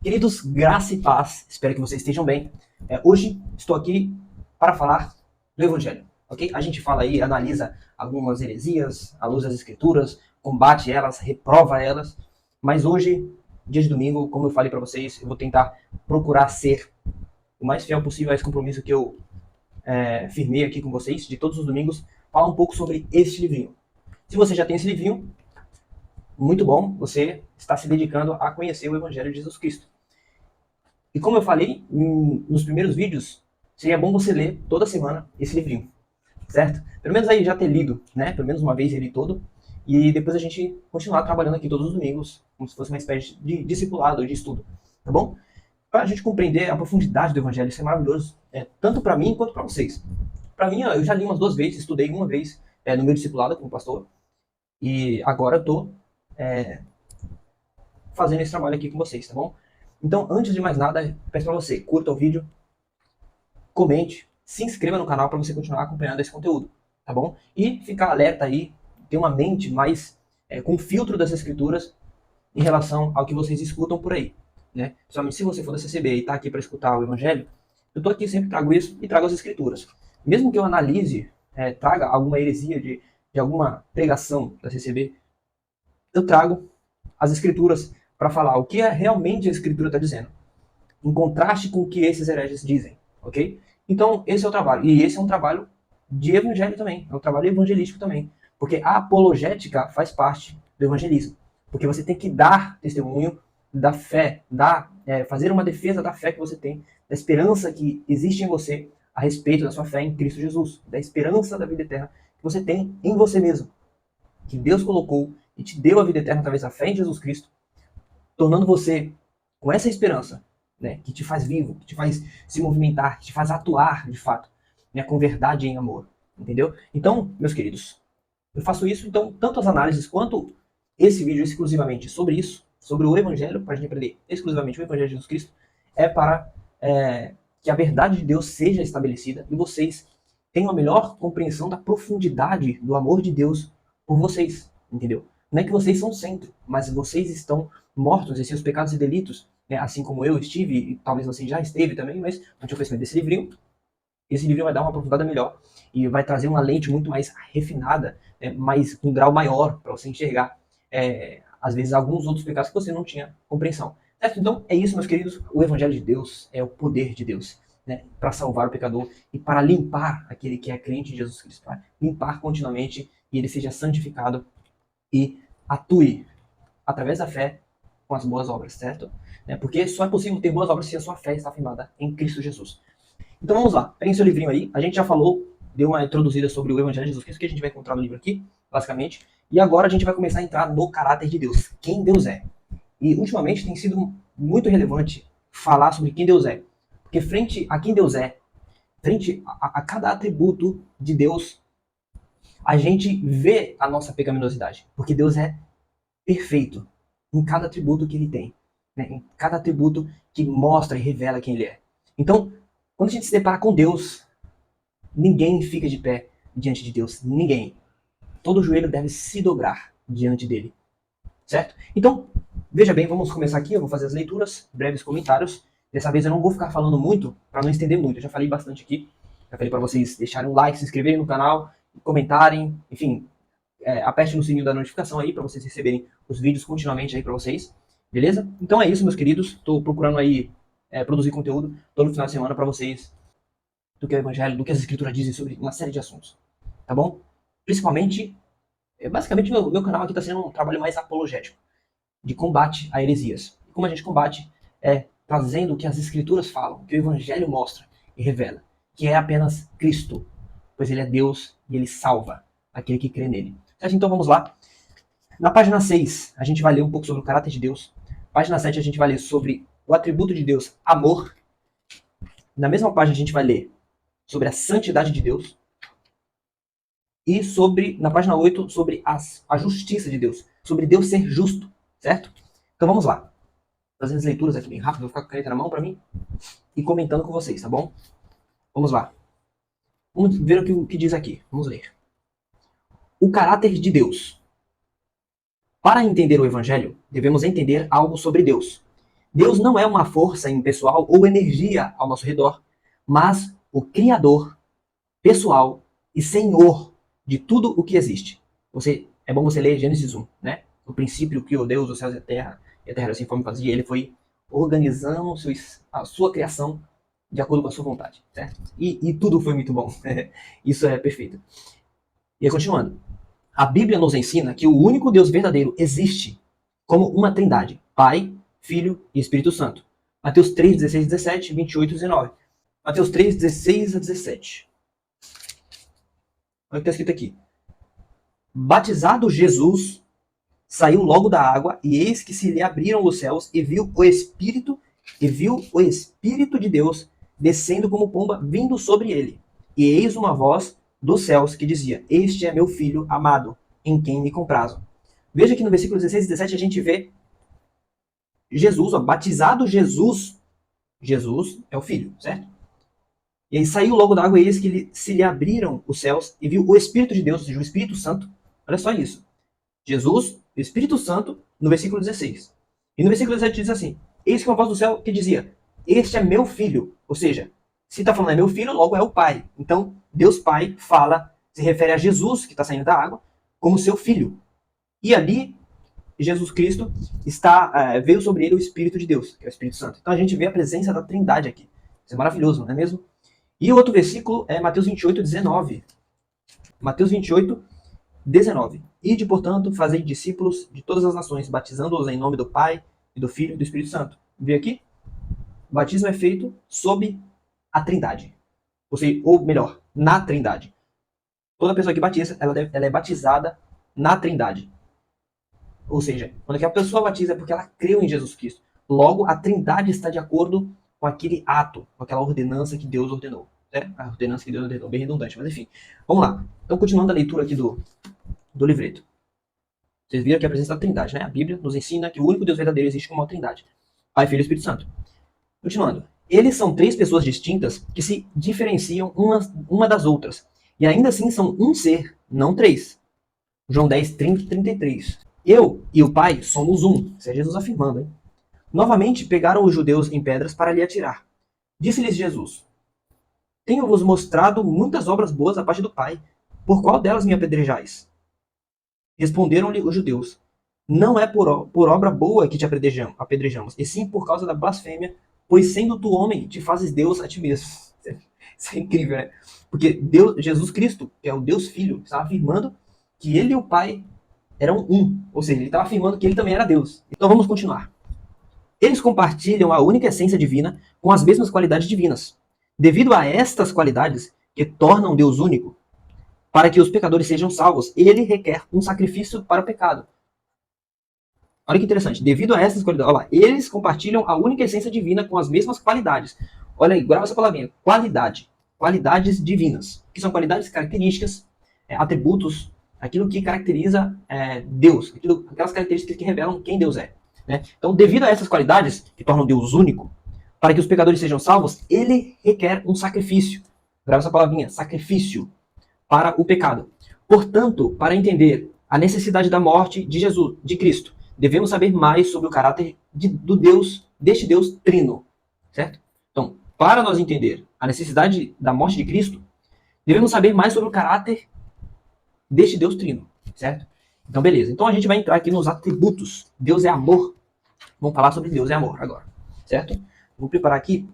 Queridos, graça e paz, espero que vocês estejam bem. Hoje estou aqui para falar do Evangelho, ok? A gente fala aí, analisa algumas heresias à luz das Escrituras, combate elas, reprova elas, mas hoje, dia de domingo, como eu falei para vocês, eu vou tentar procurar ser o mais fiel possível a esse compromisso que eu firmei aqui com vocês, de todos os domingos, falar um pouco sobre este livrinho. Se você já tem esse livrinho, muito bom, você está se dedicando a conhecer o Evangelho de Jesus Cristo. E como eu falei nos primeiros vídeos, seria bom você ler toda semana esse livrinho, certo? Pelo menos aí já ter lido, né? Pelo menos uma vez ele todo. E depois a gente continuar trabalhando aqui todos os domingos, como se fosse uma espécie de discipulado, de estudo, tá bom? Para a gente compreender a profundidade do Evangelho, isso é maravilhoso, tanto para mim quanto para vocês. Para mim, eu já li umas duas vezes, estudei uma vez no meu discipulado como pastor, e agora eu estou fazendo esse trabalho aqui com vocês, tá bom? Então, antes de mais nada, peço para você, curta o vídeo, comente, se inscreva no canal para você continuar acompanhando esse conteúdo, tá bom? E ficar alerta aí, ter uma mente mais com filtro das escrituras em relação ao que vocês escutam por aí, né? Somente se você for da CCB e está aqui para escutar o Evangelho, eu estou aqui sempre trago isso e trago as escrituras. Mesmo que eu analise, traga alguma heresia de alguma pregação da CCB, eu trago as escrituras para falar o que realmente a escritura está dizendo, em contraste com o que esses hereges dizem, ok? Então, esse é o trabalho. E esse é um trabalho de evangelho também, é um trabalho evangelístico também. Porque a apologética faz parte do evangelismo. Porque você tem que dar testemunho da fé, fazer uma defesa da fé que você tem, da esperança que existe em você a respeito da sua fé em Cristo Jesus, da esperança da vida eterna que você tem em você mesmo, que Deus colocou e te deu a vida eterna através da fé em Jesus Cristo, tornando você com essa esperança, né, que te faz vivo, que te faz se movimentar, que te faz atuar de fato, né, com verdade e em amor, entendeu? Então, meus queridos, eu faço isso, então, tanto as análises quanto esse vídeo exclusivamente sobre isso, sobre o Evangelho, para a gente aprender exclusivamente o Evangelho de Jesus Cristo, é para que a verdade de Deus seja estabelecida e vocês tenham a melhor compreensão da profundidade do amor de Deus por vocês, entendeu? Não é que vocês são o centro, mas vocês estão mortos em seus pecados e delitos, né? Assim como eu estive, e talvez você já esteve também, mas não tinha conhecimento desse livrinho. Esse livrinho vai dar uma aprofundada melhor e vai trazer uma lente muito mais refinada, mais um grau maior para você enxergar, às vezes, alguns outros pecados que você não tinha compreensão. Certo? Então, é isso, meus queridos. O Evangelho de Deus é o poder de Deus, né, para salvar o pecador e para limpar aquele que é crente em Jesus Cristo, para limpar continuamente e ele seja santificado e atue através da fé com as boas obras, certo? Porque só é possível ter boas obras se a sua fé está firmada em Cristo Jesus. Então vamos lá, peguem seu livrinho aí. A gente já falou, deu uma introduzida sobre o Evangelho de Jesus Cristo, que a gente vai encontrar no livro aqui, basicamente. E agora a gente vai começar a entrar no caráter de Deus, quem Deus é. E ultimamente tem sido muito relevante falar sobre quem Deus é. Porque frente a quem Deus é, frente a cada atributo de Deus, a gente vê a nossa pecaminosidade. Porque Deus é perfeito em cada atributo que ele tem, né? Em cada atributo que mostra e revela quem ele é. Então, quando a gente se depara com Deus, ninguém fica de pé diante de Deus. Ninguém. Todo joelho deve se dobrar diante dele. Certo? Então, veja bem, vamos começar aqui. Eu vou fazer as leituras, breves comentários. Dessa vez eu não vou ficar falando muito, para não estender muito. Eu já falei bastante aqui. Já falei para vocês deixarem um like, se inscreverem no canal, comentarem, enfim, aperte no sininho da notificação aí para vocês receberem os vídeos continuamente aí para vocês, beleza? Então é isso, meus queridos. Estou procurando aí produzir conteúdo todo final de semana para vocês do que é o Evangelho, do que as Escrituras dizem sobre uma série de assuntos, tá bom? Principalmente, basicamente meu canal aqui está sendo um trabalho mais apologético, de combate a heresias. E como a gente combate trazendo o que as Escrituras falam, o que o Evangelho mostra e revela, que é apenas Cristo, pois ele é Deus e ele salva aquele que crê nele. Certo? Então vamos lá. Na página 6, a gente vai ler um pouco sobre o caráter de Deus. Página 7, a gente vai ler sobre o atributo de Deus, amor. Na mesma página, a gente vai ler sobre a santidade de Deus. E na página 8, sobre a justiça de Deus. Sobre Deus ser justo, certo? Então vamos lá. Fazendo as leituras aqui bem rápido, vou ficar com a caneta na mão para mim e comentando com vocês, tá bom? Vamos lá. Vamos ver o que diz aqui. Vamos ler. O caráter de Deus. Para entender o Evangelho, devemos entender algo sobre Deus. Deus não é uma força impessoal ou energia ao nosso redor, mas o Criador, pessoal e Senhor de tudo o que existe. É bom você ler Gênesis 1, né? No princípio criou Deus os céus e a terra assim como fazia, ele foi organizando a sua criação de acordo com a sua vontade, certo? E tudo foi muito bom. Isso é perfeito. E aí, continuando. A Bíblia nos ensina que o único Deus verdadeiro existe como uma trindade, Pai, Filho e Espírito Santo. Mateus 3, 16, 17, 28 e 19. Mateus 3, 16 a 17. Olha o que está escrito aqui. Batizado Jesus, saiu logo da água, e eis que se lhe abriram os céus, e viu o Espírito de Deus descendo como pomba, vindo sobre ele. E eis uma voz dos céus que dizia: Este é meu filho amado, em quem me comprazo. Veja que no versículo 16 e 17 a gente vê Jesus, batizado Jesus. Jesus é o filho, certo? E aí saiu logo da água, e eis que se lhe abriram os céus, e viu o Espírito de Deus, ou seja, o Espírito Santo. Olha só isso. Jesus, o Espírito Santo, no versículo 16. E no versículo 17 diz assim: Eis que uma voz do céu que dizia: Este é meu filho. Ou seja, se está falando é meu filho, logo é o Pai. Então, Deus Pai se refere a Jesus, que está saindo da água, como seu filho. E ali, Jesus Cristo veio sobre ele o Espírito de Deus, que é o Espírito Santo. Então a gente vê a presença da Trindade aqui. Isso é maravilhoso, não é mesmo? E o outro versículo é Mateus 28, 19. Mateus 28, 19. Ide, portanto, fazei discípulos de todas as nações, batizando-os em nome do Pai, e do Filho e do Espírito Santo. Vê aqui? O batismo é feito sob a Trindade. Ou melhor, na Trindade. Toda pessoa que batiza, ela é batizada na Trindade. Ou seja, quando a pessoa batiza é porque ela creu em Jesus Cristo. Logo, a Trindade está de acordo com aquele ato, com aquela ordenança que Deus ordenou. Né? A ordenança que Deus ordenou, bem redundante, mas enfim. Vamos lá. Então, continuando a leitura aqui do livreto. Vocês viram que a presença da Trindade, né? A Bíblia nos ensina que o único Deus verdadeiro existe como uma Trindade. Pai, Filho e Espírito Santo. Continuando. Eles são três pessoas distintas que se diferenciam uma das outras. E ainda assim são um ser, não três. João 10, 30 e 33. Eu e o Pai somos um. Isso é Jesus afirmando, hein? Novamente pegaram os judeus em pedras para lhe atirar. Disse-lhes Jesus: Tenho-vos mostrado muitas obras boas da parte do Pai. Por qual delas me apedrejais? Responderam-lhe os judeus: Não é por obra boa que te apedrejamos, e sim por causa da blasfêmia, pois sendo tu homem, te fazes Deus a ti mesmo. Isso é incrível, né? Porque Jesus Cristo, que é o Deus Filho, estava afirmando que ele e o Pai eram um. Ou seja, ele estava afirmando que ele também era Deus. Então vamos continuar. Eles compartilham a única essência divina com as mesmas qualidades divinas. Devido a estas qualidades que tornam Deus único, para que os pecadores sejam salvos, ele requer um sacrifício para o pecado. Olha que interessante. Devido a essas qualidades, olha lá, eles compartilham a única essência divina com as mesmas qualidades. Olha aí, grava essa palavrinha. Qualidade. Qualidades divinas. Que são qualidades, características, atributos, aquilo que caracteriza Deus. Aquelas características que revelam quem Deus é. Né? Então, devido a essas qualidades, que tornam Deus único, para que os pecadores sejam salvos, ele requer um sacrifício. Grava essa palavrinha. Sacrifício para o pecado. Portanto, para entender a necessidade da morte de Cristo, devemos saber mais sobre o caráter deste Deus trino, certo? Então, para nós entender a necessidade da morte de Cristo, devemos saber mais sobre o caráter deste Deus trino, certo? Então, beleza. Então, a gente vai entrar aqui nos atributos. Deus é amor. Vamos falar sobre Deus é amor agora, certo? Vou preparar aqui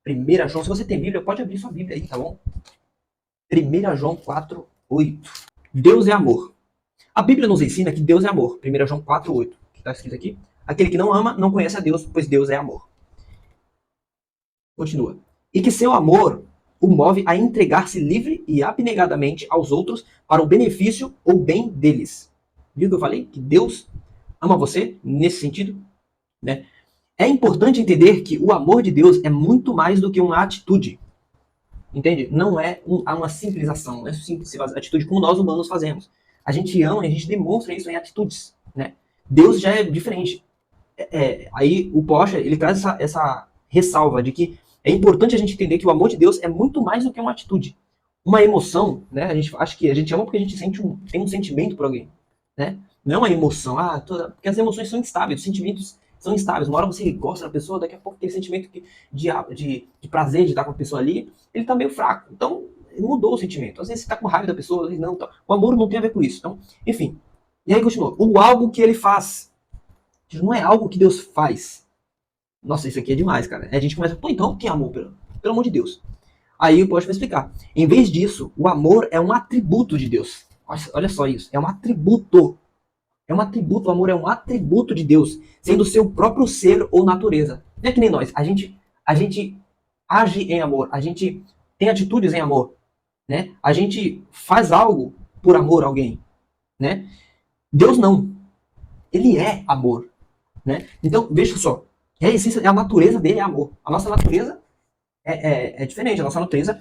1 João. Se você tem Bíblia, pode abrir sua Bíblia aí, tá bom? 1 João 4, 8. Deus é amor. A Bíblia nos ensina que Deus é amor. 1 João 4, 8. Que está escrito aqui. Aquele que não ama não conhece a Deus, pois Deus é amor. Continua. E que seu amor o move a entregar-se livre e abnegadamente aos outros para o benefício ou bem deles. Viu que eu falei? Que Deus ama você nesse sentido? Né? É importante entender que o amor de Deus é muito mais do que uma atitude. Entende? Não é uma simples ação, não é simples atitude como nós humanos fazemos. A gente ama e a gente demonstra isso em atitudes. Né? Deus já é diferente. Aí o Posher, ele traz essa ressalva de que é importante a gente entender que o amor de Deus é muito mais do que uma atitude. Uma emoção, né? A gente acha que a gente ama porque a gente tem um sentimento por alguém. Né? Não é uma emoção, porque as emoções são instáveis, os sentimentos são instáveis. Uma hora você gosta da pessoa, daqui a pouco aquele sentimento de prazer de estar com a pessoa ali, ele tá meio fraco. Então, mudou o sentimento. Às vezes você tá com raiva da pessoa, às vezes não. Tá. O amor não tem a ver com isso. Então, enfim. E aí continua. O algo que ele faz. Não é algo que Deus faz. Nossa, isso aqui é demais, cara. Aí a gente começa, pô, então o que é amor? Pelo amor de Deus. Aí o Porsche vai explicar. Em vez disso, o amor é um atributo de Deus. Olha só isso. É um atributo. É um atributo. O amor é um atributo de Deus, sendo seu próprio ser ou natureza. Não é que nem nós. A gente age em amor. A gente tem atitudes em amor. Né? A gente faz algo por amor a alguém. Né? Deus não. Ele é amor. Né? Então, veja só. É a essência, a natureza dele é amor. A nossa natureza é diferente. A nossa natureza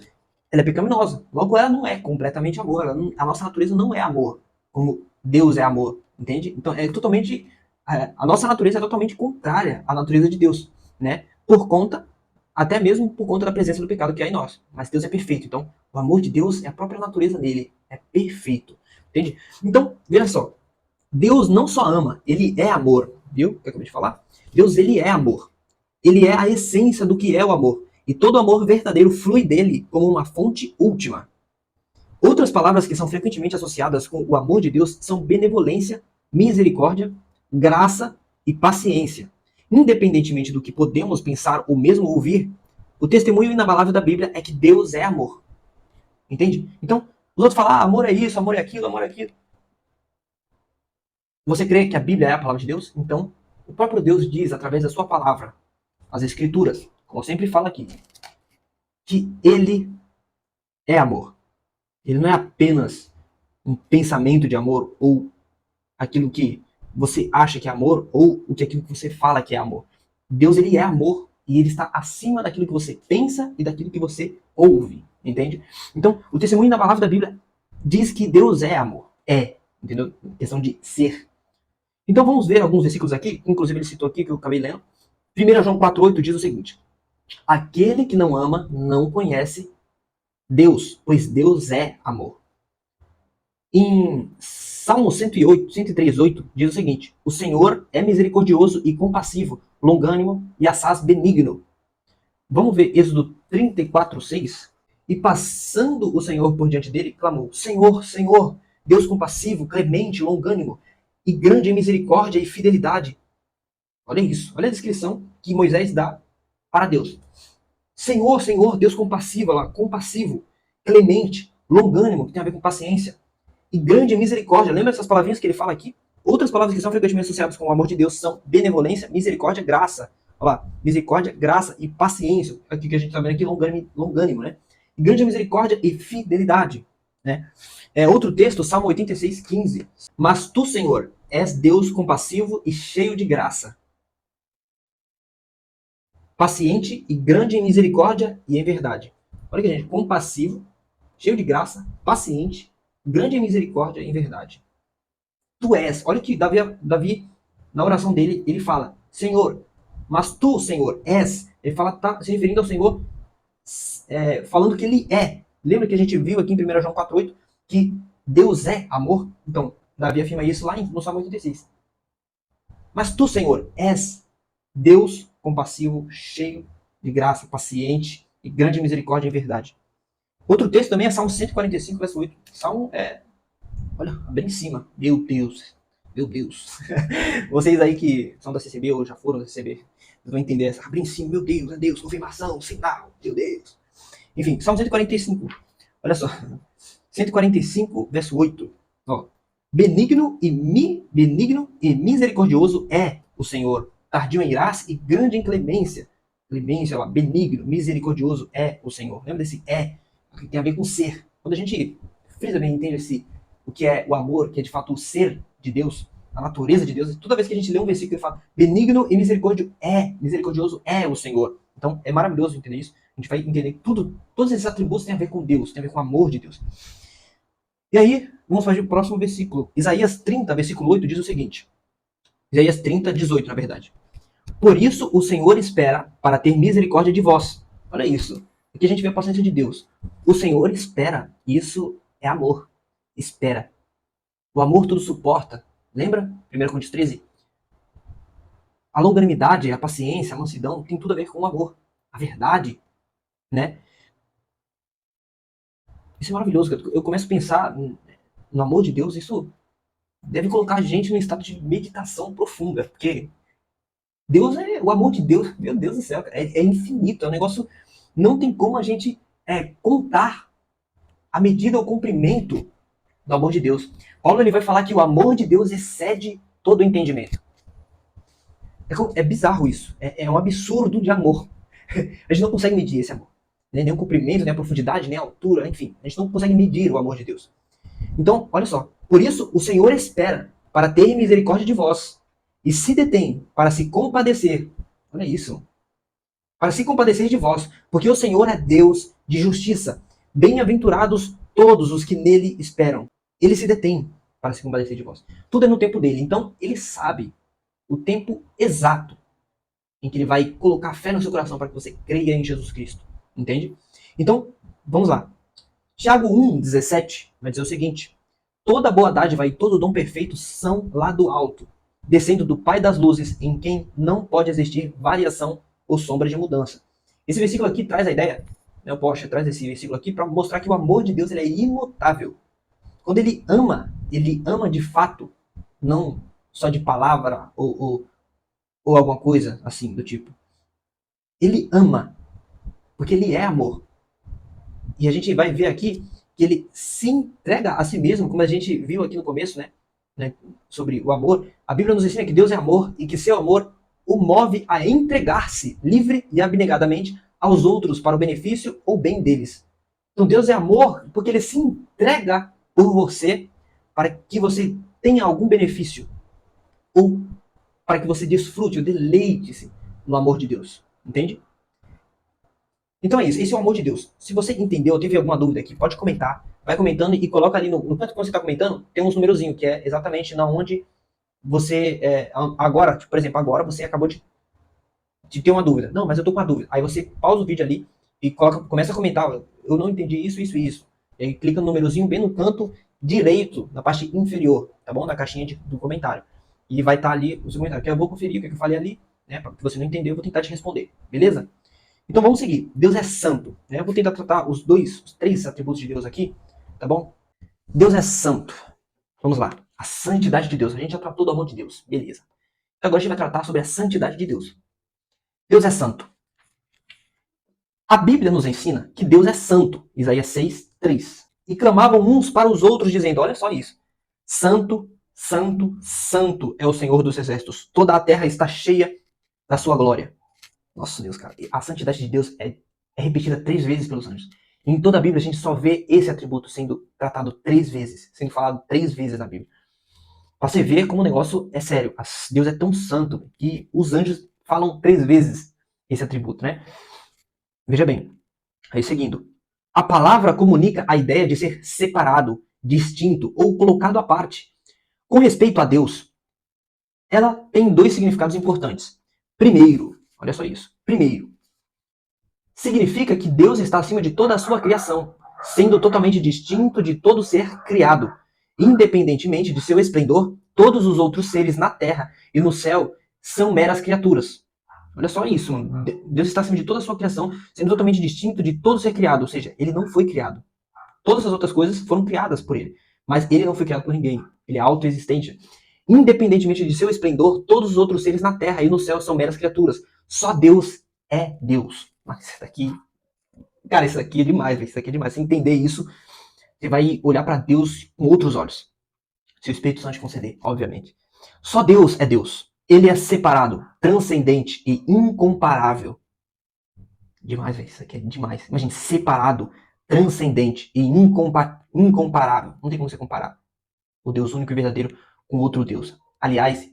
ela é pecaminosa. Logo, ela não é completamente amor. A nossa natureza não é amor, como Deus é amor. Entende? Então, é totalmente. A nossa natureza é totalmente contrária à natureza de Deus. Né? Por conta, até mesmo por conta da presença do pecado que há em nós. Mas Deus é perfeito. Então, o amor de Deus é a própria natureza dele. É perfeito. Entende? Então, veja só. Deus não só ama, ele é amor. Viu o que eu acabei de falar? Deus, ele é amor. Ele é a essência do que é o amor. E todo amor verdadeiro flui dele como uma fonte última. Outras palavras que são frequentemente associadas com o amor de Deus são benevolência, misericórdia, graça e paciência. Independentemente do que podemos pensar ou mesmo ouvir, o testemunho inabalável da Bíblia é que Deus é amor. Entende? Então, os outros falam, amor é isso, amor é aquilo, amor é aquilo. Você crê que a Bíblia é a palavra de Deus? Então, o próprio Deus diz, através da sua palavra, as Escrituras, como eu sempre falo aqui, que ele é amor. Ele não é apenas um pensamento de amor ou aquilo que você acha que é amor ou aquilo que você fala que é amor. Deus, ele é amor e ele está acima daquilo que você pensa e daquilo que você ouve, entende? Então, o testemunho da palavra da Bíblia diz que Deus é amor. É, entendeu? Questão de ser. Então, vamos ver alguns versículos aqui, inclusive ele citou aqui, que eu acabei lendo. 1 João 4,8 diz o seguinte: aquele que não ama não conhece Deus, pois Deus é amor. Em Salmo 108, 103,8 diz o seguinte: o Senhor é misericordioso e compassivo, longânimo e assaz benigno. Vamos ver Êxodo 34,6? E passando o Senhor por diante dele, clamou: Senhor, Senhor, Deus compassivo, clemente, longânimo e grande em misericórdia e fidelidade. Olha isso, olha a descrição que Moisés dá para Deus. Senhor, Senhor, Deus compassivo, lá, compassivo, clemente, longânimo, que tem a ver com paciência, e grande misericórdia. Lembra essas palavrinhas que ele fala aqui? Outras palavras que são frequentemente associadas com o amor de Deus são benevolência, misericórdia, graça. Olha lá, misericórdia, graça e paciência. Aqui que a gente está vendo aqui, longânimo, né? E grande misericórdia e fidelidade, né? Outro texto, Salmo 86,15. Mas tu, Senhor, és Deus compassivo e cheio de graça, paciente e grande em misericórdia e em verdade. Olha aqui, gente, compassivo, cheio de graça, paciente, grande em misericórdia e em verdade. Tu és, olha que Davi, na oração dele, ele fala, Senhor, mas tu, Senhor, és. Ele fala, tá se referindo ao Senhor, falando que ele é. Lembra que a gente viu aqui em 1 João 4,8 que Deus é amor? Então, Davi afirma isso lá no Salmo 86. Mas tu, Senhor, és Deus compassivo, cheio de graça, paciente e grande misericórdia e verdade. Outro texto também é Salmo 145, verso 8. Salmo olha, bem em cima. Meu Deus. Meu Deus. Vocês aí que são da CCB ou já foram da CCB, vocês vão entender essa. Bem em cima, meu Deus, é Deus, confirmação, sinal, meu Deus. Enfim, Salmo 145. Olha só. 145, verso 8. Ó. Benigno e misericordioso é o Senhor, tardio em graça e grande em clemência. Clemência, lá, benigno, misericordioso é o Senhor. Lembra desse é? Que tem a ver com ser. Quando a gente frisa bem, entende o que é o amor, que é de fato o ser de Deus, a natureza de Deus, toda vez que a gente lê um versículo que fala benigno e misericordioso é o Senhor. Então é maravilhoso entender isso. A gente vai entender que todos esses atributos têm a ver com Deus, têm a ver com o amor de Deus. E aí, vamos fazer o próximo versículo. Isaías 30, versículo 8 diz o seguinte. Isaías 30, 18, na verdade. Por isso o Senhor espera para ter misericórdia de vós. Olha isso. Aqui a gente vê a paciência de Deus. O Senhor espera. Isso é amor. Espera. O amor tudo suporta. Lembra? 1 Coríntios 13. A longanimidade, a paciência, a mansidão tem tudo a ver com o amor. A verdade, né? Isso é maravilhoso. Eu começo a pensar no amor de Deus, isso deve colocar a gente num estado de meditação profunda, porque o amor de Deus, meu Deus do céu, é infinito, é um negócio, não tem como a gente contar a medida, o comprimento do amor de Deus. Paulo ele vai falar que o amor de Deus excede todo o entendimento. É bizarro isso, é um absurdo de amor. A gente não consegue medir esse amor, né? Nem o comprimento, nem a profundidade, nem a altura, enfim, a gente não consegue medir o amor de Deus. Então, olha só, por isso o Senhor espera para ter misericórdia de vós, e se detém para se compadecer. Olha isso. Para se compadecer de vós, porque o Senhor é Deus de justiça. Bem-aventurados todos os que nele esperam. Ele se detém para se compadecer de vós. Tudo é no tempo dele. Então, ele sabe o tempo exato em que ele vai colocar fé no seu coração para que você creia em Jesus Cristo. Entende? Então, vamos lá. Tiago 1,17 vai dizer o seguinte: toda boa dádiva e todo dom perfeito são lá do alto, descendo do Pai das luzes, em quem não pode existir variação ou sombra de mudança. Esse versículo aqui traz a ideia, né, o Porsche traz esse versículo aqui para mostrar que o amor de Deus ele é imutável. Quando ele ama de fato, não só de palavra ou alguma coisa assim do tipo. Ele ama, porque ele é amor. E a gente vai ver aqui que ele se entrega a si mesmo, como a gente viu aqui no começo, né, sobre o amor. A Bíblia nos ensina que Deus é amor e que seu amor o move a entregar-se livre e abnegadamente aos outros para o benefício ou bem deles. Então Deus é amor porque ele se entrega por você para que você tenha algum benefício ou para que você desfrute ou deleite-se no amor de Deus. Entende? Então é isso, esse é o amor de Deus. Se você entendeu ou teve alguma dúvida aqui, pode comentar. Vai comentando e coloca ali no canto que você está comentando, tem uns numerozinhos, que é exatamente na onde você, agora, tipo, por exemplo, agora você acabou de ter uma dúvida. Não, mas eu tô com uma dúvida. Aí você pausa o vídeo ali e começa a comentar, eu não entendi isso, isso e isso. E aí clica no numerozinho bem no canto direito, na parte inferior, tá bom? Na caixinha do comentário. E vai estar ali o seu comentário, que eu vou conferir o que eu falei ali, né? Porque você não entendeu, eu vou tentar te responder, beleza? Então vamos seguir. Deus é santo, né? Eu vou tentar tratar os três atributos de Deus aqui, tá bom? Deus é santo. Vamos lá. A santidade de Deus. A gente já tratou do amor de Deus, beleza. Agora a gente vai tratar sobre a santidade de Deus. Deus é santo. A Bíblia nos ensina que Deus é santo. Isaías 6:3. E clamavam uns para os outros, dizendo: olha só isso. Santo, santo, santo é o Senhor dos exércitos. Toda a terra está cheia da sua glória. Nossa Deus, cara. A santidade de Deus é repetida 3 vezes pelos anjos. Em toda a Bíblia a gente só vê esse atributo sendo tratado 3 vezes, sendo falado 3 vezes na Bíblia. Pra você ver como o negócio é sério. Deus é tão santo que os anjos falam 3 vezes esse atributo, né? Veja bem, aí seguindo. A palavra comunica a ideia de ser separado, distinto ou colocado à parte. Com respeito a Deus, ela tem 2 significados importantes. Primeiro, olha só isso. Primeiro, significa que Deus está acima de toda a sua criação, sendo totalmente distinto de todo ser criado. Independentemente de seu esplendor, todos os outros seres na terra e no céu são meras criaturas. Olha só isso, mano. Deus está acima de toda a sua criação, sendo totalmente distinto de todo ser criado. Ou seja, ele não foi criado. Todas as outras coisas foram criadas por ele. Mas ele não foi criado por ninguém. Ele é autoexistente. Independentemente de seu esplendor, todos os outros seres na terra e no céu são meras criaturas. Só Deus é Deus. Mas isso daqui. Cara, isso daqui é demais, velho. Isso daqui é demais. Se entender isso, você vai olhar para Deus com outros olhos. Se o Espírito Santo te conceder, obviamente. Só Deus é Deus. Ele é separado, transcendente e incomparável. Demais, velho. Isso aqui é demais. Imagina, separado, transcendente e incomparável. Não tem como você comparar o Deus único e verdadeiro com outro Deus. Aliás,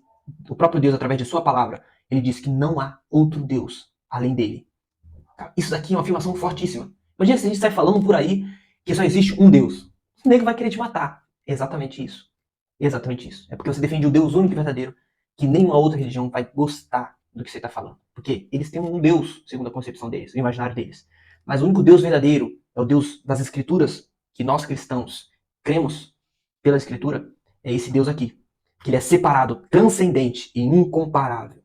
o próprio Deus, através de sua palavra, ele diz que não há outro Deus além dele. Isso daqui é uma afirmação fortíssima. Imagina se a gente sai falando por aí que só existe um Deus. O nego vai querer te matar. É exatamente isso. Exatamente isso. É porque você defende o Deus único e verdadeiro, que nenhuma outra religião vai gostar do que você está falando. Porque eles têm um Deus, segundo a concepção deles, o imaginário deles. Mas o único Deus verdadeiro é o Deus das Escrituras, que nós cristãos cremos pela Escritura, é esse Deus aqui. Que ele é separado, transcendente e incomparável.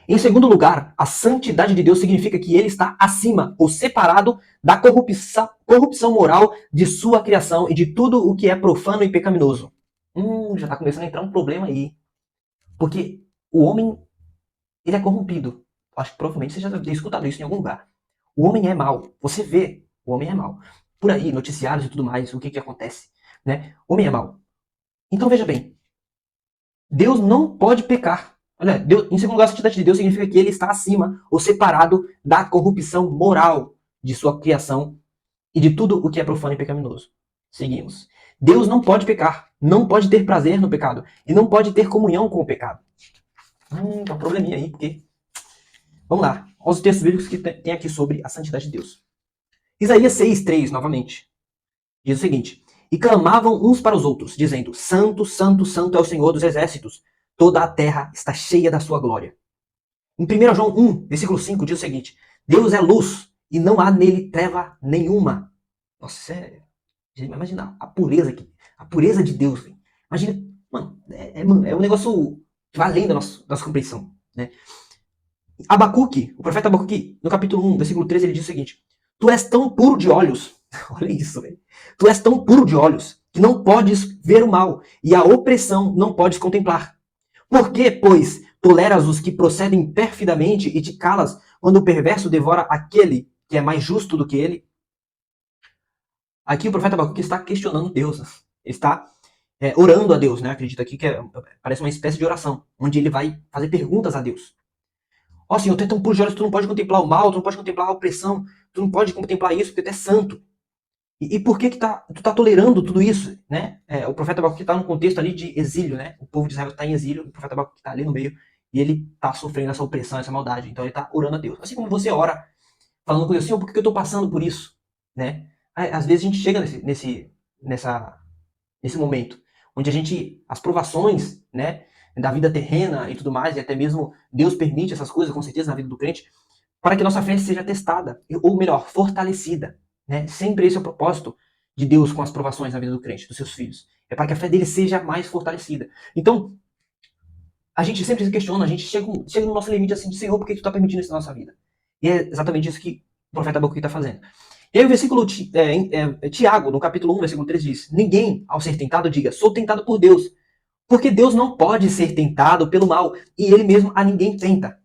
Em segundo lugar, a santidade de Deus significa que ele está acima ou separado da corrupção moral de sua criação e de tudo o que é profano e pecaminoso. Já está começando a entrar um problema aí. Porque o homem, ele é corrompido. Acho que provavelmente você já deve ter escutado isso em algum lugar. O homem é mau. Você vê, o homem é mau. Por aí, noticiários e tudo mais, o que acontece, né? O homem é mau. Então veja bem, Deus não pode pecar. Olha, Deus, em segundo lugar, a santidade de Deus significa que ele está acima ou separado da corrupção moral de sua criação e de tudo o que é profano e pecaminoso. Seguimos. Deus não pode pecar, não pode ter prazer no pecado e não pode ter comunhão com o pecado. Tem um probleminha aí, porque... Vamos lá, olha os textos bíblicos que tem aqui sobre a santidade de Deus. Isaías 6:3, novamente, diz o seguinte: E clamavam uns para os outros, dizendo: Santo, Santo, Santo é o Senhor dos exércitos, toda a terra está cheia da sua glória. Em 1 João 1, versículo 5, diz o seguinte: Deus é luz e não há nele treva nenhuma. Nossa, isso é... Imagina a pureza aqui, a pureza de Deus. Véio. Imagina, mano, é um negócio que vai além da nossa compreensão, né? Abacuque, o profeta Abacuque, no capítulo 1, versículo 13, ele diz o seguinte: Tu és tão puro de olhos, olha isso, velho. Tu és tão puro de olhos que não podes ver o mal e a opressão não podes contemplar. Por que, pois, toleras os que procedem perfidamente e te calas quando o perverso devora aquele que é mais justo do que ele? Aqui o profeta Abacuque está questionando Deus. Ele está orando a Deus, né? Acredito aqui que parece uma espécie de oração, onde ele vai fazer perguntas a Deus. Ó Senhor, tu é tão puro de olhos, tu não pode contemplar o mal, tu não pode contemplar a opressão, tu não pode contemplar isso porque tu é santo. E por que tu tá tolerando tudo isso, né? O profeta Abacuque está num contexto ali de exílio, né? O povo de Israel está em exílio, o profeta Abacuque está ali no meio e ele está sofrendo essa opressão, essa maldade. Então ele está orando a Deus. Assim como você ora, falando com Deus, Senhor, por que eu estou passando por isso, né? Às vezes a gente chega nesse momento, onde as provações, né, da vida terrena e tudo mais, e até mesmo Deus permite essas coisas, com certeza, na vida do crente, para que nossa fé seja testada, ou melhor, fortalecida, né? Sempre esse é o propósito de Deus com as provações na vida do crente, dos seus filhos. É para que a fé dele seja mais fortalecida. Então, a gente sempre se questiona, a gente chega no nosso limite assim, de Senhor, por que tu está permitindo isso na nossa vida? E é exatamente isso que o profeta Abacuque está fazendo. E aí o versículo Tiago, no capítulo 1, versículo 3 diz: Ninguém, ao ser tentado, diga, sou tentado por Deus. Porque Deus não pode ser tentado pelo mal, e ele mesmo a ninguém tenta.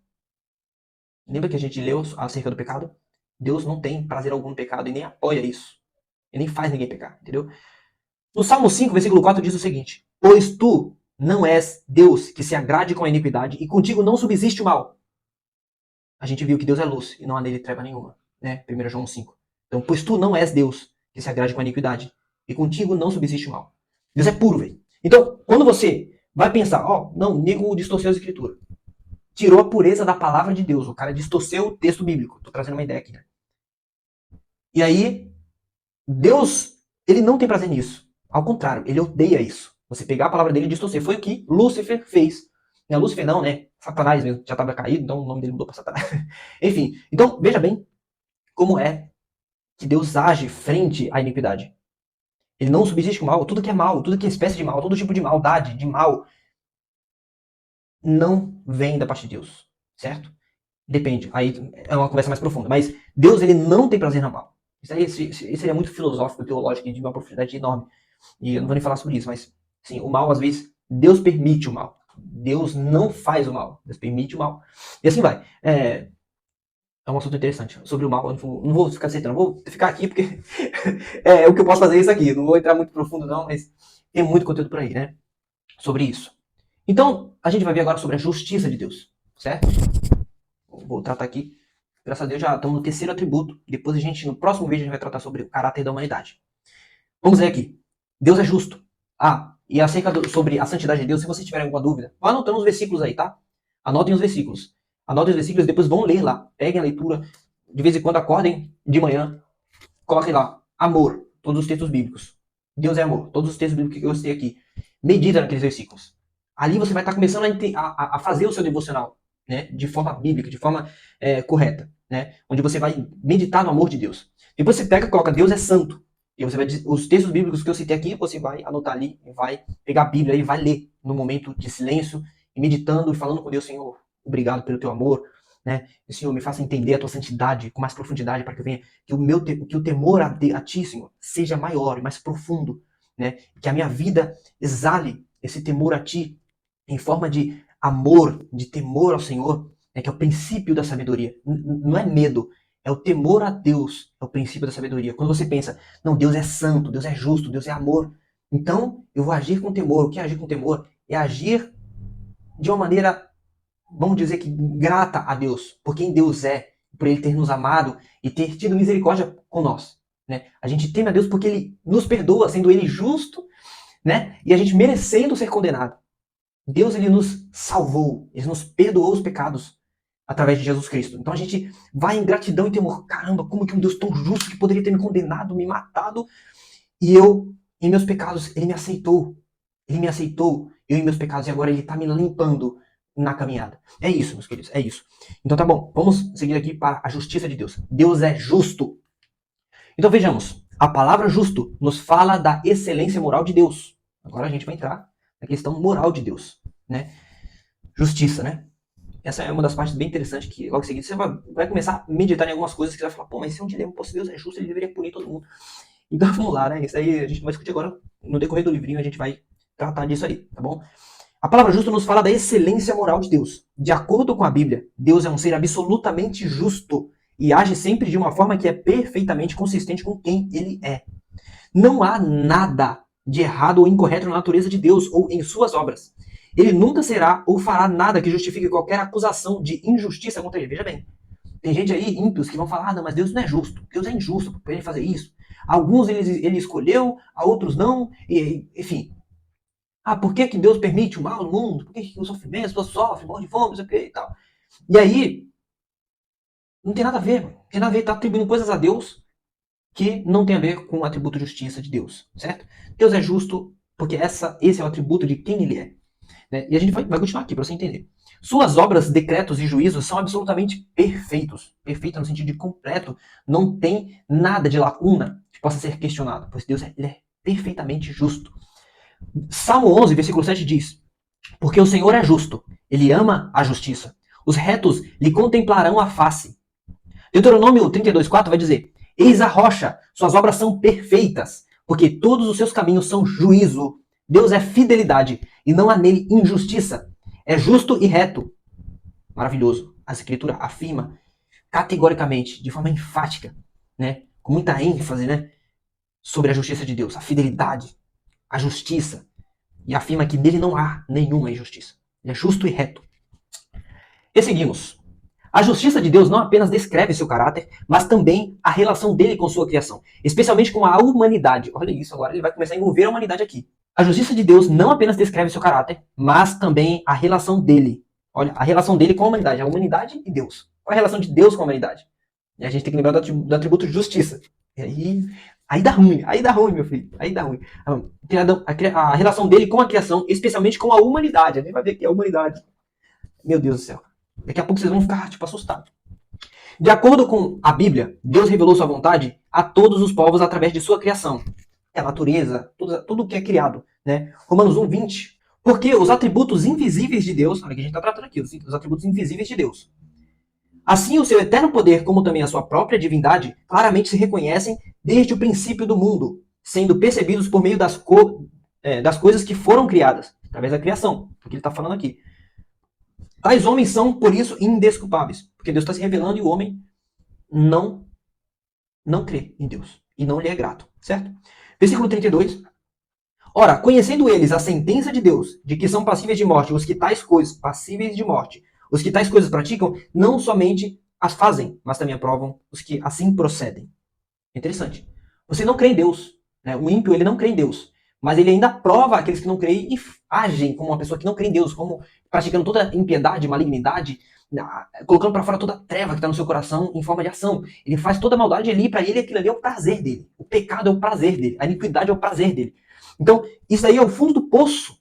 Lembra que a gente leu acerca do pecado? Deus não tem prazer algum no pecado e nem apoia isso. Ele nem faz ninguém pecar, entendeu? No Salmo 5, versículo 4 diz o seguinte: Pois tu não és Deus que se agrade com a iniquidade, e contigo não subsiste o mal. A gente viu que Deus é luz e não há nele treva nenhuma, né? 1 João 5. Então, pois tu não és Deus que se agrade com a iniquidade, e contigo não subsiste o mal. Deus é puro, velho. Então, quando você vai pensar, não, o nego distorceu as escrituras. Tirou a pureza da palavra de Deus. O cara distorceu o texto bíblico. Tô trazendo uma ideia aqui, né? E aí, Deus, ele não tem prazer nisso. Ao contrário, ele odeia isso. Você pegar a palavra dele e distorcer. Foi o que Lúcifer fez. Não é Lúcifer não, né? Satanás mesmo. Já estava caído, então o nome dele mudou para Satanás. Enfim, então veja bem como é que Deus age frente à iniquidade. Ele não subsiste com o mal. Tudo que é mal, tudo que é espécie de mal, todo tipo de maldade, de mal, não vem da parte de Deus. Certo? Depende. Aí é uma conversa mais profunda. Mas Deus, ele não tem prazer no mal. Isso aí é muito filosófico, teológico e de uma profundidade enorme. E eu não vou nem falar sobre isso, mas sim, o mal, às vezes, Deus permite o mal. Deus não faz o mal. Deus permite o mal. E assim vai. É um assunto interessante. Sobre o mal, eu não vou ficar aceitando. Vou ficar aqui porque o que eu posso fazer é isso aqui. Não vou entrar muito profundo, não, mas tem muito conteúdo por aí, né? Sobre isso. Então, a gente vai ver agora sobre a justiça de Deus. Certo? Vou tratar aqui. Graças a Deus já estamos no terceiro atributo. Depois no próximo vídeo, a gente vai tratar sobre o caráter da humanidade. Vamos ver aqui. Deus é justo. E sobre a santidade de Deus, se vocês tiverem alguma dúvida, vão anotando os versículos aí, tá? Anotem os versículos. Anotem os versículos e depois vão ler lá. Peguem a leitura. De vez em quando acordem de manhã. Coloquem lá. Amor. Todos os textos bíblicos. Deus é amor. Todos os textos bíblicos que eu citei aqui. Medita naqueles versículos. Ali você vai estar começando a fazer o seu devocional, né? De forma bíblica, de forma correta, né? Onde você vai meditar no amor de Deus. Depois você pega e coloca Deus é santo. E você vai os textos bíblicos que eu citei aqui, você vai anotar ali, vai pegar a Bíblia e vai ler no momento de silêncio, e meditando e falando com Deus, Senhor, obrigado pelo teu amor, né? Senhor, me faça entender a tua santidade com mais profundidade para que eu venha, que o temor a ti, Senhor, seja maior e mais profundo, né? Que a minha vida exale esse temor a ti em forma de amor, de temor ao Senhor, que é o princípio da sabedoria. Não é medo, é o temor a Deus, é o princípio da sabedoria. Quando você pensa, não, Deus é santo, Deus é justo, Deus é amor, então eu vou agir com temor. O que é agir com temor? É agir de uma maneira, vamos dizer que grata a Deus, por quem Deus é, por Ele ter nos amado e ter tido misericórdia com nós. Né? A gente teme a Deus porque Ele nos perdoa, sendo Ele justo, né? E a gente merecendo ser condenado. Deus, Ele nos salvou, Ele nos perdoou os pecados através de Jesus Cristo. Então a gente vai em gratidão e temor. Caramba, como que um Deus tão justo que poderia ter me condenado, me matado, e eu, em meus pecados, Ele me aceitou. Ele me aceitou, eu em meus pecados, e agora Ele está me limpando na caminhada. É isso, meus queridos, é isso. Então tá bom, vamos seguir aqui para a justiça de Deus. Deus é justo. Então vejamos, a palavra justo nos fala da excelência moral de Deus. Agora a gente vai entrar na questão moral de Deus, né? Justiça, né? Essa é uma das partes bem interessantes que logo em seguida você vai começar a meditar em algumas coisas que você vai falar, pô, mas esse é um dilema, pô, se Deus é justo, ele deveria punir todo mundo. Então vamos lá, né? Isso aí a gente vai discutir agora, no decorrer do livrinho a gente vai tratar disso aí, tá bom? A palavra justo nos fala da excelência moral de Deus. De acordo com a Bíblia, Deus é um ser absolutamente justo e age sempre de uma forma que é perfeitamente consistente com quem ele é. Não há nada de errado ou incorreto na natureza de Deus ou em suas obras. Ele nunca será ou fará nada que justifique qualquer acusação de injustiça contra ele. Veja bem, tem gente aí, ímpios, que vão falar, não, mas Deus não é justo. Deus é injusto para ele fazer isso. Alguns ele escolheu, a outros não, e, enfim. Ah, por que Deus permite o mal no mundo? Por que o sofrimento, as pessoas sofrem, morrem de fome, não sei o que e tal. E aí, não tem nada a ver, não tem nada a ver, tá atribuindo coisas a Deus que não tem a ver com o atributo de justiça de Deus, certo? Deus é justo porque esse é o atributo de quem ele é. Né? E a gente vai continuar aqui para você entender. Suas obras, decretos e juízos são absolutamente perfeitos. Perfeito no sentido de completo. Não tem nada de lacuna que possa ser questionado, pois Deus ele é perfeitamente justo. Salmo 11, versículo 7 diz: porque o Senhor é justo, ele ama a justiça. Os retos lhe contemplarão a face. Deuteronômio 32,4 vai dizer: eis a rocha, suas obras são perfeitas, porque todos os seus caminhos são juízo. Deus é fidelidade, e não há nele injustiça. É justo e reto. Maravilhoso. A Escritura afirma categoricamente, de forma enfática, né, com muita ênfase, né, sobre a justiça de Deus, a fidelidade, a justiça, e afirma que nele não há nenhuma injustiça. Ele é justo e reto. E seguimos. A justiça de Deus não apenas descreve seu caráter, mas também a relação dele com sua criação, especialmente com a humanidade. Olha isso, agora ele vai começar a envolver a humanidade aqui. A justiça de Deus não apenas descreve seu caráter, mas também a relação dele. Olha, a relação dele com a humanidade e Deus. Qual é a relação de Deus com a humanidade? E a gente tem que lembrar do atributo de justiça. E aí dá ruim, meu filho, aí dá ruim. A relação dele com a criação, especialmente com a humanidade. A gente vai ver que é a humanidade. Meu Deus do céu. Daqui a pouco vocês vão ficar, assustados. De acordo com a Bíblia, Deus revelou sua vontade a todos os povos através de sua criação. A natureza, tudo que é criado. Né? Romanos 1,20. Porque os atributos invisíveis de Deus, olha que a gente está tratando aqui, os atributos invisíveis de Deus. Assim, o seu eterno poder, como também a sua própria divindade, claramente se reconhecem desde o princípio do mundo, sendo percebidos por meio das coisas que foram criadas, através da criação, o que ele está falando aqui. Tais homens são, por isso, indesculpáveis, porque Deus está se revelando e o homem não crê em Deus e não lhe é grato, certo? Versículo 32. Ora, conhecendo eles a sentença de Deus, de que são passíveis de morte os que tais coisas praticam, não somente as fazem, mas também aprovam os que assim procedem. Interessante. Você não crê em Deus. Né? O ímpio, ele não crê em Deus. Mas ele ainda prova aqueles que não creem e agem como uma pessoa que não crê em Deus, como praticando toda impiedade, malignidade, colocando para fora toda a treva que está no seu coração em forma de ação. Ele faz toda a maldade ali, para ele aquilo ali é o prazer dele. O pecado é o prazer dele. A iniquidade é o prazer dele. Então, isso aí é o fundo do poço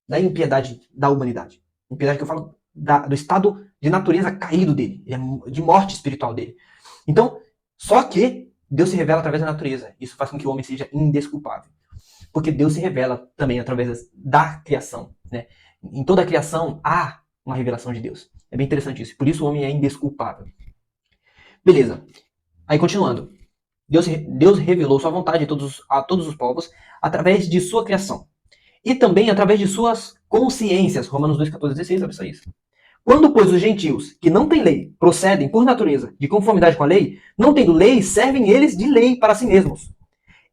da impiedade da humanidade. Impiedade que eu falo do estado de natureza caído dele, de morte espiritual dele. Então, só que Deus se revela através da natureza. Isso faz com que o homem seja indesculpável. Porque Deus se revela também através da criação. Né? Em toda a criação há uma revelação de Deus. É bem interessante isso. Por isso o homem é indesculpável. Beleza. Aí continuando. Deus revelou sua vontade a todos os povos através de sua criação. E também através de suas consciências. Romanos 2, 14, 16, olha só isso. Quando, pois, os gentios, que não têm lei, procedem, por natureza, de conformidade com a lei, não tendo lei, servem eles de lei para si mesmos.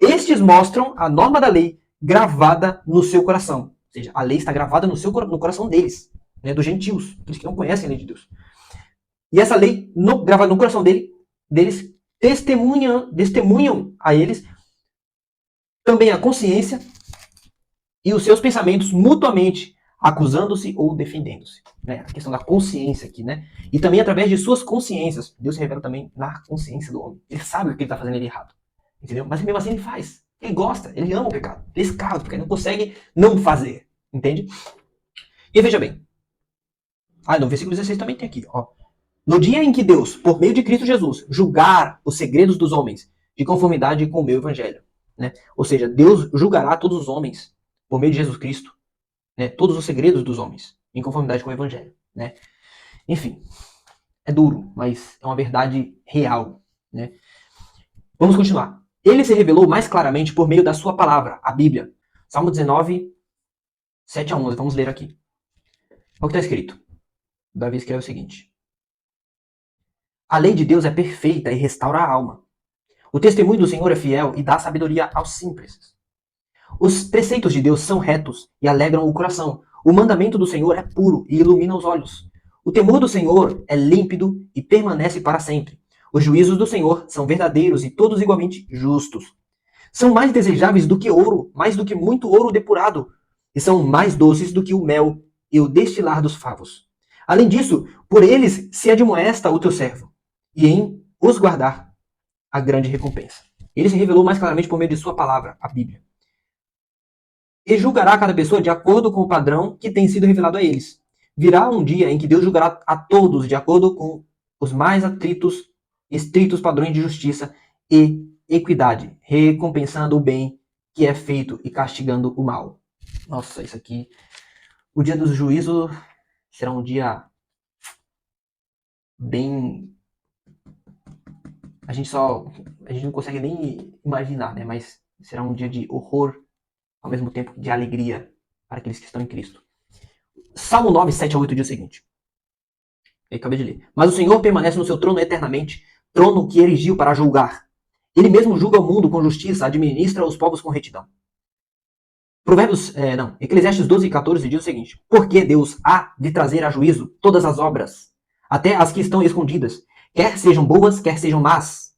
Estes mostram a norma da lei gravada no seu coração. Ou seja, a lei está gravada no coração deles, né, dos gentios, aqueles que não conhecem a lei de Deus. E essa lei, gravada no coração deles, testemunham a eles também a consciência e os seus pensamentos mutuamente, acusando-se ou defendendo-se. Né? A questão da consciência aqui, né? E também através de suas consciências. Deus se revela também na consciência do homem. Ele sabe o que ele está fazendo errado. Entendeu? Mas mesmo assim ele faz. Ele gosta, ele ama o pecado. Ele escala, porque ele não consegue não fazer. Entende? E veja bem. No versículo 16 também tem aqui, ó. No dia em que Deus, por meio de Cristo Jesus, julgar os segredos dos homens, de conformidade com o meu evangelho. Né? Ou seja, Deus julgará todos os homens, por meio de Jesus Cristo, né? Todos os segredos dos homens, em conformidade com o evangelho. Né? Enfim, é duro, mas é uma verdade real. Né? Vamos continuar. Ele se revelou mais claramente por meio da sua palavra, a Bíblia. Salmo 19, 7 a 11. Vamos ler aqui. Olha o que está escrito. Davi escreve o seguinte. A lei de Deus é perfeita e restaura a alma. O testemunho do Senhor é fiel e dá sabedoria aos simples. Os preceitos de Deus são retos e alegram o coração. O mandamento do Senhor é puro e ilumina os olhos. O temor do Senhor é límpido e permanece para sempre. Os juízos do Senhor são verdadeiros e todos igualmente justos. São mais desejáveis do que ouro, mais do que muito ouro depurado, e são mais doces do que o mel e o destilar dos favos. Além disso, por eles se admoesta o teu servo, e em os guardar a grande recompensa. Ele se revelou mais claramente por meio de sua palavra, a Bíblia. E julgará cada pessoa de acordo com o padrão que tem sido revelado a eles. Virá um dia em que Deus julgará a todos de acordo com os mais estritos padrões de justiça e equidade, recompensando o bem que é feito e castigando o mal. Nossa, isso aqui. O dia do juízo será um dia bem. A gente não consegue nem imaginar, né? Mas será um dia de horror, ao mesmo tempo de alegria para aqueles que estão em Cristo. Salmo 9, 7 a 8 diz o seguinte. Eu acabei de ler. Mas o Senhor permanece no seu trono eternamente, trono que erigiu para julgar. Ele mesmo julga o mundo com justiça, administra os povos com retidão. Eclesiastes 12, 14 diz o seguinte. Porque Deus há de trazer a juízo todas as obras, até as que estão escondidas, quer sejam boas, quer sejam más.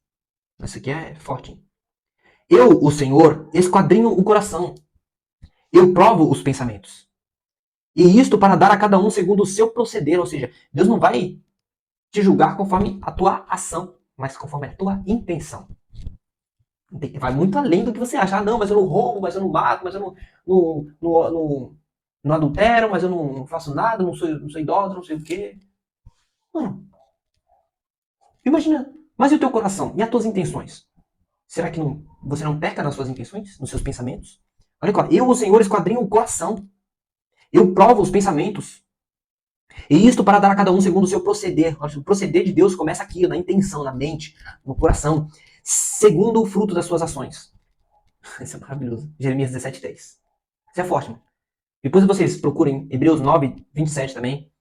Isso aqui é forte, hein? Eu, o Senhor, esquadrinho o coração. Eu provo os pensamentos. E isto para dar a cada um segundo o seu proceder. Ou seja, Deus não vai te julgar conforme a tua ação, mas conforme a tua intenção. Vai muito além do que você acha. Não, mas eu não roubo, mas eu não mato, mas eu não adultero, mas eu não faço nada, não sou idólatra, não sei o quê. Mano, imagina, mas e o teu coração? E as tuas intenções? Será que você não peca nas suas intenções, nos seus pensamentos? Olha aqui, eu, o Senhor, esquadrinho o coração. Eu provo os pensamentos. E isto para dar a cada um segundo o seu proceder. O proceder de Deus começa aqui, na intenção, na mente, no coração, segundo o fruto das suas ações. Isso é maravilhoso. Jeremias 17, 10. Isso é forte, mano. Depois vocês procurem Hebreus 9, 27 também.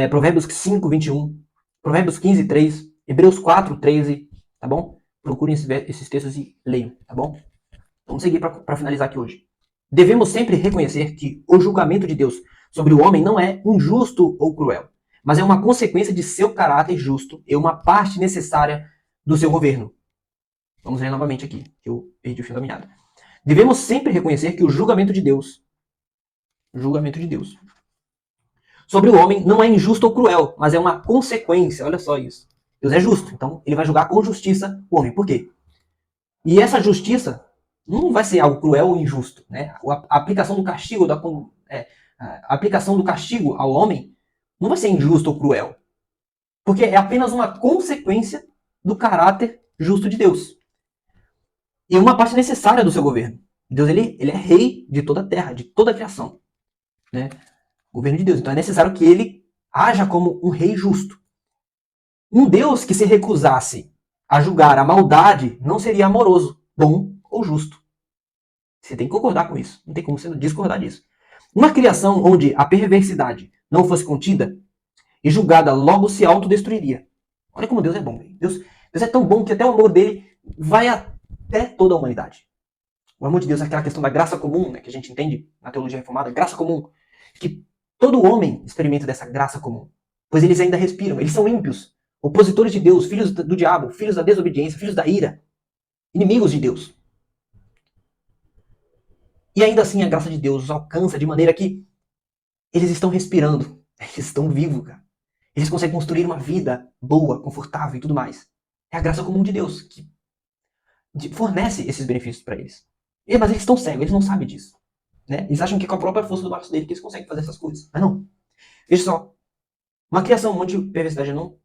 Provérbios 5, 21. Provérbios 15, 3. Hebreus 4, 13. Tá bom? Procurem esses textos e leiam, tá bom? Vamos seguir para finalizar aqui hoje. Devemos sempre reconhecer que o julgamento de Deus sobre o homem não é injusto ou cruel, mas é uma consequência de seu caráter justo e uma parte necessária do seu governo. Vamos ler novamente aqui, que eu perdi o fio da meada. Devemos sempre reconhecer que o julgamento de Deus sobre o homem não é injusto ou cruel, mas é uma consequência. Olha só isso. Deus é justo, então ele vai julgar com justiça o homem. Por quê? E essa justiça não vai ser algo cruel ou injusto, né? A aplicação do castigo, a aplicação do castigo ao homem não vai ser injusto ou cruel, porque é apenas uma consequência do caráter justo de Deus e uma parte necessária do seu governo. Deus ele é rei de toda a terra, de toda a criação, né? Governo de Deus. Então é necessário que ele haja como um rei justo. Um Deus que se recusasse a julgar a maldade não seria amoroso, bom ou justo. Você tem que concordar com isso. Não tem como você discordar disso. Uma criação onde a perversidade não fosse contida e julgada logo se autodestruiria. Olha como Deus é bom. Deus é tão bom que até o amor dele vai até toda a humanidade. O amor de Deus é aquela questão da graça comum, né, que a gente entende na teologia reformada, graça comum, que todo homem experimenta dessa graça comum, pois eles ainda respiram, eles são ímpios, opositores de Deus, filhos do diabo, filhos da desobediência, filhos da ira, inimigos de Deus. E ainda assim a graça de Deus os alcança de maneira que eles estão respirando, eles estão vivos, cara. Eles conseguem construir uma vida boa, confortável e tudo mais. É a graça comum de Deus que fornece esses benefícios para eles. Mas eles estão cegos, eles não sabem disso. Né? Eles acham que é com a própria força do braço dele que eles conseguem fazer essas coisas. Mas não. Veja só. Uma criação onde perversidade não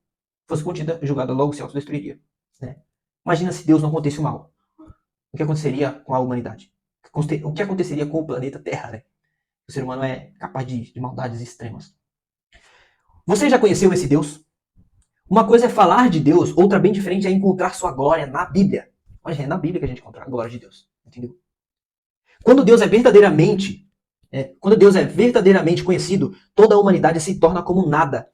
fosse contida, julgada, logo se autodestruiria. Né? Imagina se Deus não acontecesse o mal. O que aconteceria com a humanidade? O que aconteceria com o planeta Terra? Né? O ser humano é capaz de maldades extremas. Você já conheceu esse Deus? Uma coisa é falar de Deus, outra bem diferente é encontrar sua glória na Bíblia. Mas é na Bíblia que a gente encontra a glória de Deus. Entendeu? Quando Deus é verdadeiramente conhecido, toda a humanidade se torna como nada.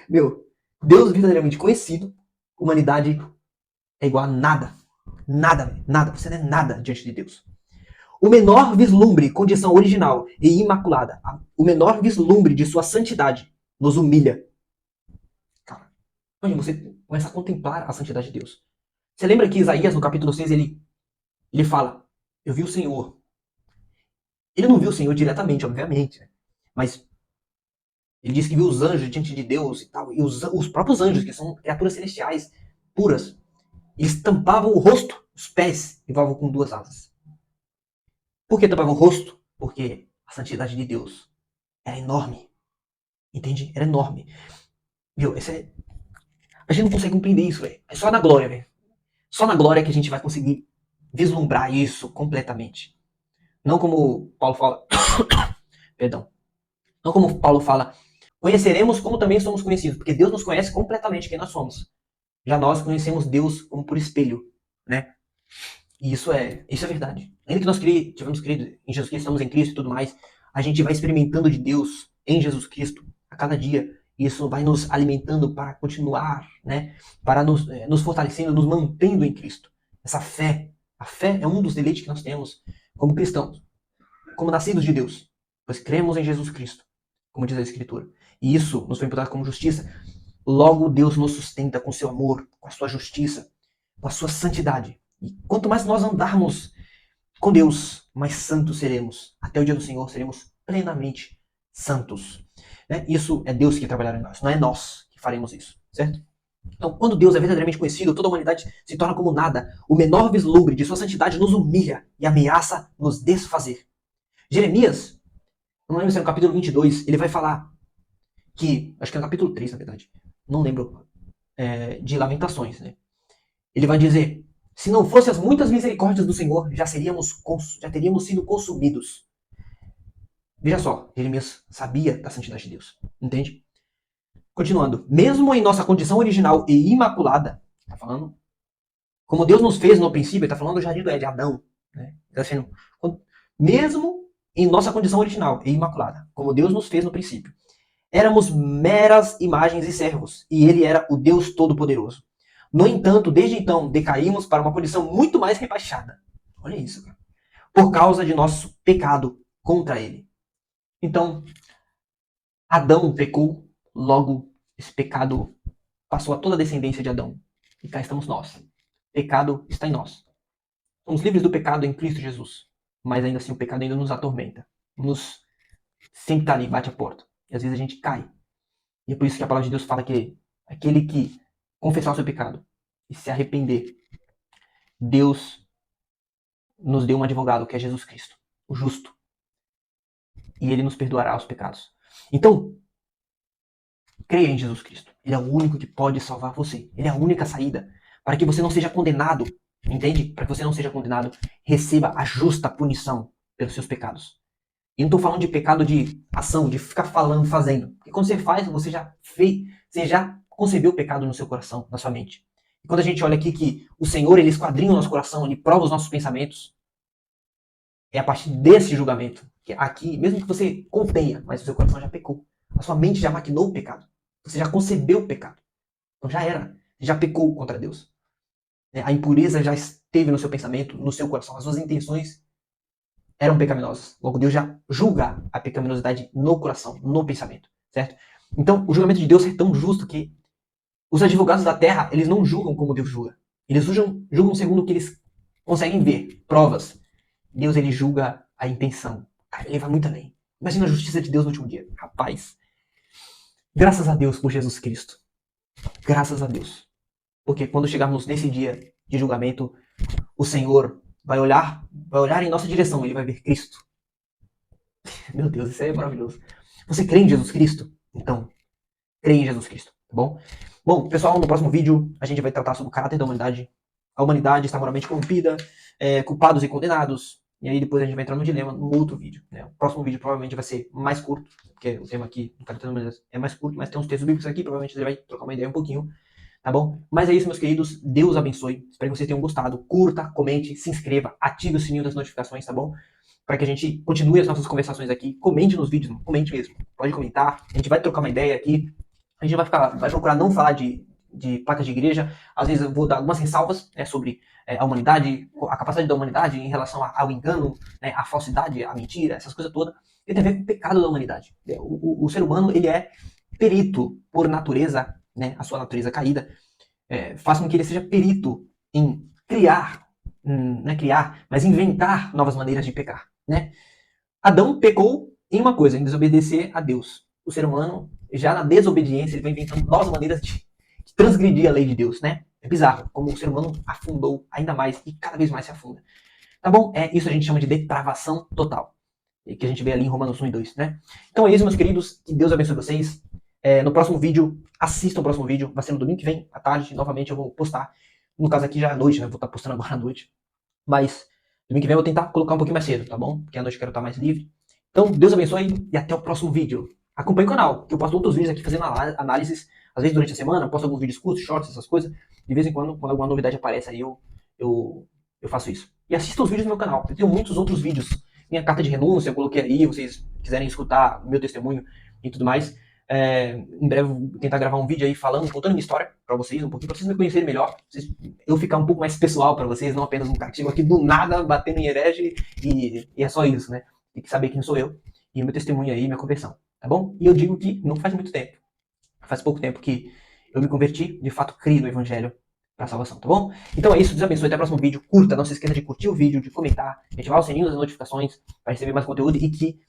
Meu, Deus verdadeiramente conhecido, humanidade é igual a nada. Nada, nada. Você não é nada diante de Deus. O menor vislumbre, condição original e imaculada, o menor vislumbre de sua santidade nos humilha. Cara, imagina, você começa a contemplar a santidade de Deus. Você lembra que Isaías, no capítulo 6, ele fala, eu vi o Senhor. Ele não viu o Senhor diretamente, obviamente, né? Mas ele disse que viu os anjos diante de Deus e tal. E os próprios anjos, que são criaturas celestiais puras, eles tampavam o rosto, os pés, e voavam com duas asas. Por que tampavam o rosto? Porque a santidade de Deus era enorme. Entende? Era enorme. Meu, a gente não consegue compreender isso, velho. É só na glória, velho. Só na glória que a gente vai conseguir vislumbrar isso completamente. Não como Paulo fala. Perdão. Não como Paulo fala. Conheceremos como também somos conhecidos. Porque Deus nos conhece completamente quem nós somos. Já nós conhecemos Deus como por espelho, né? E isso é verdade. Ainda que nós tivemos crido em Jesus Cristo, estamos em Cristo e tudo mais, a gente vai experimentando de Deus em Jesus Cristo a cada dia. E isso vai nos alimentando para continuar, né? Para nos fortalecendo, nos mantendo em Cristo. Essa fé. A fé é um dos deleites que nós temos como cristãos, como nascidos de Deus, pois cremos em Jesus Cristo, como diz a Escritura. E isso nos foi imputado como justiça. Logo, Deus nos sustenta com seu amor, com a sua justiça, com a sua santidade. E quanto mais nós andarmos com Deus, mais santos seremos. Até o dia do Senhor seremos plenamente santos. Né? Isso é Deus que trabalhará em nós, não é nós que faremos isso, certo? Então, quando Deus é verdadeiramente conhecido, toda a humanidade se torna como nada. O menor vislumbre de sua santidade nos humilha e ameaça nos desfazer. Jeremias, não lembro se é no capítulo 22, ele vai falar que, acho que é no capítulo 3, na verdade, não lembro, de Lamentações, né? Ele vai dizer, se não fossem as muitas misericórdias do Senhor, já teríamos sido consumidos. Veja só, Jeremias sabia da santidade de Deus, entende? Continuando, mesmo em nossa condição original e imaculada, tá falando, como Deus nos fez no princípio, ele está falando do jardim de Adão, né? Tá sendo, mesmo em nossa condição original e imaculada, como Deus nos fez no princípio, éramos meras imagens e servos, e ele era o Deus Todo-Poderoso. No entanto, desde então, decaímos para uma condição muito mais rebaixada. Olha isso, cara. Por causa de nosso pecado contra ele. Então, Adão pecou, logo esse pecado passou a toda a descendência de Adão. E cá estamos nós. Pecado está em nós. Somos livres do pecado em Cristo Jesus. Mas ainda assim o pecado ainda nos atormenta. Sempre está ali, bate a porta. E às vezes a gente cai. E é por isso que a palavra de Deus fala que aquele que confessar o seu pecado e se arrepender, Deus nos deu um advogado, que é Jesus Cristo, o justo. E ele nos perdoará os pecados. Então, creia em Jesus Cristo. Ele é o único que pode salvar você. Ele é a única saída para que você não seja condenado. Entende? Para que você não seja condenado, receba a justa punição pelos seus pecados. E não tô falando de pecado de ação, de ficar falando, fazendo. Porque quando você faz, você já fez, você já concebeu o pecado no seu coração, na sua mente. E quando a gente olha aqui que o Senhor, ele esquadrinha o nosso coração, ele prova os nossos pensamentos, é a partir desse julgamento, que aqui, mesmo que você contenha, mas o seu coração já pecou. A sua mente já maquinou o pecado. Você já concebeu o pecado. Então já era. Você já pecou contra Deus. A impureza já esteve no seu pensamento, no seu coração. As suas intenções eram pecaminosas. Logo, Deus já julga a pecaminosidade no coração, no pensamento. Certo? Então, o julgamento de Deus é tão justo que os advogados da terra, eles não julgam como Deus julga. Eles julgam segundo o que eles conseguem ver, provas. Deus, ele julga a intenção. Cara, ele vai muito além. Imagina a justiça de Deus no último dia. Rapaz, graças a Deus por Jesus Cristo. Graças a Deus. Porque quando chegarmos nesse dia de julgamento, o Senhor vai olhar em nossa direção, ele vai ver Cristo. Meu Deus, isso aí é maravilhoso. Você crê em Jesus Cristo? Então, crê em Jesus Cristo, tá bom? Bom, pessoal, no próximo vídeo a gente vai tratar sobre o caráter da humanidade. A humanidade está moralmente corrompida, culpados e condenados. E aí depois a gente vai entrar no dilema no outro vídeo. Né? O próximo vídeo provavelmente vai ser mais curto, porque o tema aqui do caráter da humanidade é mais curto, mas tem uns textos bíblicos aqui, provavelmente você vai trocar uma ideia um pouquinho. Tá bom? Mas é isso, meus queridos. Deus abençoe. Espero que vocês tenham gostado. Curta, comente, se inscreva, ative o sininho das notificações, tá bom? Para que a gente continue as nossas conversações aqui. Comente nos vídeos, comente mesmo. Pode comentar. A gente vai trocar uma ideia aqui. A gente vai procurar não falar de placas de igreja. Às vezes eu vou dar algumas ressalvas sobre a humanidade, a capacidade da humanidade em relação ao engano, né, à falsidade, à mentira, essas coisas todas. E tem a ver com o pecado da humanidade. O ser humano, ele é perito por natureza, né, a sua natureza caída, faz com que ele seja perito em criar, não é criar, mas inventar novas maneiras de pecar. Né? Adão pecou em uma coisa, em desobedecer a Deus. O ser humano, já na desobediência, ele vai inventando novas maneiras de transgredir a lei de Deus. Né? É bizarro como o ser humano afundou ainda mais e cada vez mais se afunda. Tá bom? Isso a gente chama de depravação total, que a gente vê ali em Romanos 1 e 2. Né? Então é isso, meus queridos. Que Deus abençoe vocês. No próximo vídeo, assistam o próximo vídeo, vai ser no domingo que vem, à tarde, novamente eu vou postar. No caso aqui já é à noite, né? Vou estar postando agora à noite. Mas domingo que vem eu vou tentar colocar um pouquinho mais cedo, tá bom? Porque à noite eu quero estar mais livre. Então, Deus abençoe e até o próximo vídeo. Acompanhe o canal, que eu posto outros vídeos aqui fazendo análises, às vezes durante a semana, eu posto alguns vídeos curtos, shorts, essas coisas. De vez em quando alguma novidade aparece aí, eu faço isso. E assista os vídeos do meu canal, eu tenho muitos outros vídeos. Minha carta de renúncia, eu coloquei aí, vocês quiserem escutar meu testemunho e tudo mais. Em breve eu vou tentar gravar um vídeo aí falando, contando minha história pra vocês, um pouquinho, pra vocês me conhecerem melhor, eu ficar um pouco mais pessoal pra vocês, não apenas um cara que chegou aqui do nada, batendo em herege, e é só isso, né? Tem que saber quem sou eu, e meu testemunho aí, minha conversão, tá bom? E eu digo que não faz muito tempo, faz pouco tempo que eu me converti, de fato criei no evangelho pra salvação, tá bom? Então é isso, Deus abençoe, até o próximo vídeo, curta, não se esqueça de curtir o vídeo, de comentar, ativar o sininho das notificações pra receber mais conteúdo e que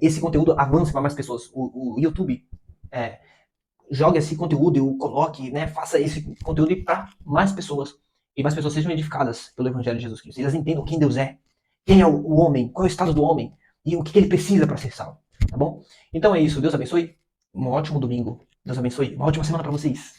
esse conteúdo avance para mais pessoas. O YouTube jogue esse conteúdo e o coloque, né, faça esse conteúdo para mais pessoas e mais pessoas sejam edificadas pelo Evangelho de Jesus Cristo. Elas entendam quem Deus é, quem é o homem, qual é o estado do homem e o que ele precisa para ser salvo, tá bom? Então é isso, Deus abençoe, um ótimo domingo, Deus abençoe, uma ótima semana para vocês.